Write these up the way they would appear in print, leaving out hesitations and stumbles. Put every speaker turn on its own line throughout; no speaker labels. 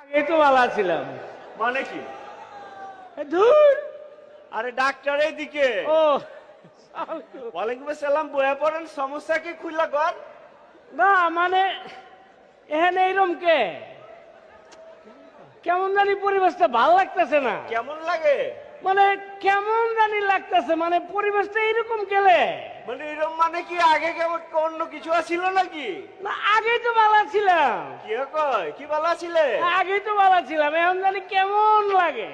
আগে তো ভালো ছিলাম।
মানে কি?
ধুর,
আরে ডাক্তার এইদিকে।
ও
ওয়ালাইকুম আসসালাম, বয়া পড়েন, সমস্যা কি খুললা কর?
না মানে এখানে এইরকম কে কেমন জানি পরিবেশটা ভালো লাগতেছে না।
কেমন লাগে?
মানে কেমন জানি লাগতেছে, মানে পরিবেশটা এরকম গেলে
মানে এরকম মানে কি আগে কেমন অন্য কিছু ছিল নাকি?
না, আগেই তো ভালো ছিলাম।
কি কয় কি ভালো ছিলে?
আগেই তো ভালো ছিলাম, এখন জানি কেমন লাগে,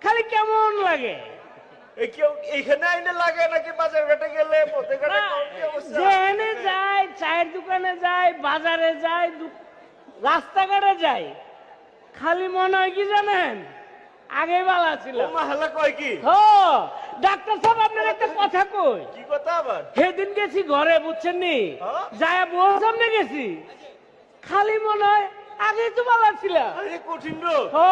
খালি কেমন লাগে।
এই কেউ এখানে আইনে লাগে নাকি বাজার ঘাটে গেলে পথে ঘাটে
না,
কোন কি অবস্থা?
যেখানে যাই, চায়ের দোকানে যাই, বাজারে যাই, রাস্তাঘাটে যাই, খালি মনে হয় কি জানেন, আগে ভালো ছিল।
ও মাহালা কয় কি?
ও ডাক্তার সাহেব, আপনার একটা কথা কই।
কি কথা আবার?
সেদিন গেছি ঘরে, বুঝছেন নি,
হ্যাঁ?
যায় বউর সামনে গেছি, খালি মনে হয় আগেই তো ভালো ছিল।
আরে কঠিন রোগ।
ও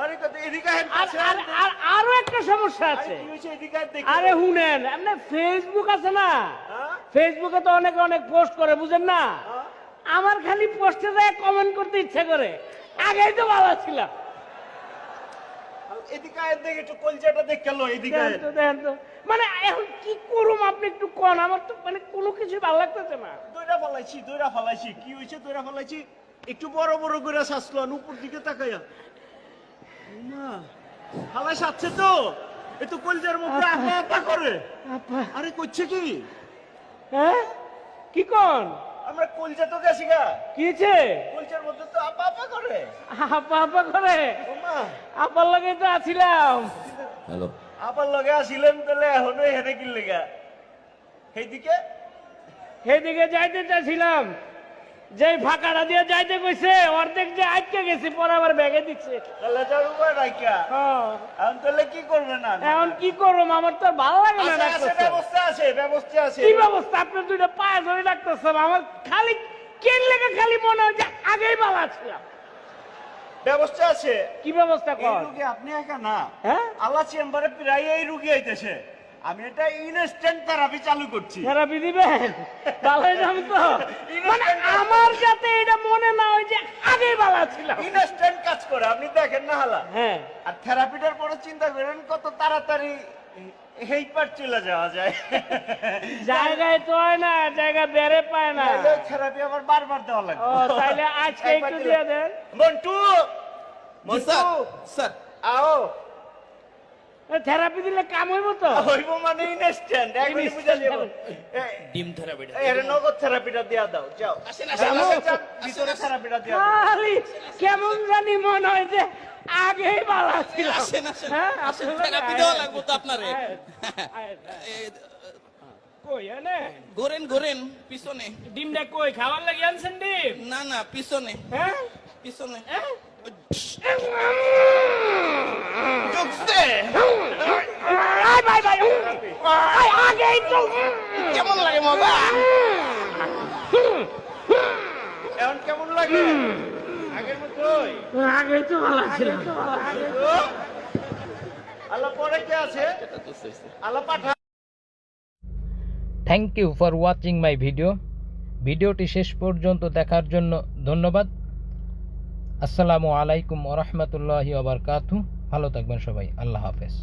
আরে কত এদিকে আহেন
আর
কাছে।
আর- আর- আরো একটা সমস্যা
আরে
আছে।
কি হইছে এদিকে আহেন দেখি।
আরে শুনেন, আপনার ফেসবুক আছে না,
হ্যাঁ?
ফেসবুকে তো অনেক অনেক পোস্ট করে, বুঝেন না,
হ্যাঁ?
আমার খালি পোস্টে যায় কমেন্ট করতে ইচ্ছা করে, আগেই তো ভালো ছিল।
এদিকে আহেন দেখি, একটু কলজাটা দেখ গেল এদিকে
দেখেন
আহেন।
তো, দেখেন তো, মানে এখন কি করুম আপনি একটু কোন, আমার তো মানে কোনো কিছু ভালো লাগতেছে না।
দইরা ফালাইছি কি হইছে? দইরা ফালাইছি, একটু বড় বড় করে শ্বাসলো, উপর দিকে তাকাইয়া। মা ফালাই সাচ্ছে তো, এ তো কলজার মধ্যে আপা আপা করে।
আপা,
আরে করছে কি?
হ্যাঁ কি কোন,
আমরা কলজা তো গেছি গা,
কি হয়েছে?
কলজার মধ্যে তো আপা আপা করে।
আপা আপা করে,
ও মা,
আপার লগে তো আছিলাম।
হ্যালো,
আপার লগে আসিলেন তাহলে এখনো হেনে কি লেগা? সেইদিকে
সেদিকে যাইতে চাইছিলাম, যেই ফাঁকাটা দিয়ে যাইতে কইছে, অর্ধেক যে আটকে গেছি, পরে আবার ব্যাগে দিচ্ছে।
তাহলে তার উপায় রাখিয়া
হ্যাঁ,
এখন তাহলে কি করবে না?
এখন কি করবো, আমার তো আর ভালো লাগে না
আছে,
ডাক্তার সাহেব।
ব্যবস্থা আছে, ব্যবস্থা আছে।
কি ব্যবস্থা? আপনার দুইটা পায়ে ধরে ডাক্তার সাহেব, আমার খালি কেন লেগে খালি মনে হয় যে আগেই ভালো ছিলাম।
ব্যবস্থা আছে।
কি ব্যবস্থা
এই
কর?
রুগী আপনি একা না,
হ্যাঁ,
আল্লাহ চেম্বারে প্রায় এই রুগী আইতেছে। আমি এটা ইনস্ট্যান্ট থেরাপি চালু করছি।
থেরাপি দিবেন? ভালো যাম তো, মানে আমার যাতে এটা মনে না হয় যে আগেই ভালো ছিলাম।
ইনস্ট্যান্ট কাজ করে, আপনি দেখেন না হালা।
হ্যাঁ,
আর থেরাপিটার পরে চিন্তা করেন কত তাড়াতাড়ি এই পার চলে যাওয়া যায়।
জায়গায় তো হয় না, জায়গা বেড়ে পায় না।
থেরাপি আবার বারবার দেওয়া লাগবে।
ও তাইলে আজকে
একবার
একটু
দিলে-
দিয়ে দেন।
মন্টু,
জি
মন্টু,
স্যার, স্যার
আও।
থেরাপি দিলে কাম হইব তো?
হইব মানে ইনস্ট্যান্ট, একবারে বুঝা যাব।
ডিম থেরাপিটা
এর নগদ থেরাপিটা দিয়া দাও, যাও।
আসেন,
যাও,
আসেন,
যাও,
আসেন,
ভিতরে
আসেন।
থেরাপিটা দিয়া দাও।
আরে, কেমন জানি মনে হয় যে আগেই ভালো ছিলাম।
আসেন, আসেন,
হ্যাঁ,
আসেন,
আসলে
থেরাপি দেওয়া লাগবো তো আপনারে।
আয়, আয়, আয়। কই এনে
ঘোরেন ঘোরেন পিছনে।
ডিমটা কই খাবার লাগে আনছেন ডিম?
না না, পিছনে
হ্যাঁ,
পিছনে।
হ্যাঁ?
ঢুকছে।
আয় ভাই ভাই, আয় আগেই তো।
কেমন লাগে মজা?
এখন কেমন লাগে? আগের মতোই।
আগেই তো ভালো ছিলাম।
আল্লাহ পরে কে আছে? আল্লাহ পাঠা।
Thank you for watching my video. ভিডিওটি শেষ পর্যন্ত দেখার জন্য ধন্যবাদ। আসসালামু আলাইকুম ওয়া রাহমাতুল্লাহি ওয়া বারাকাতুহু। ভালো থাকবেন সবাই, আল্লাহ হাফেজ।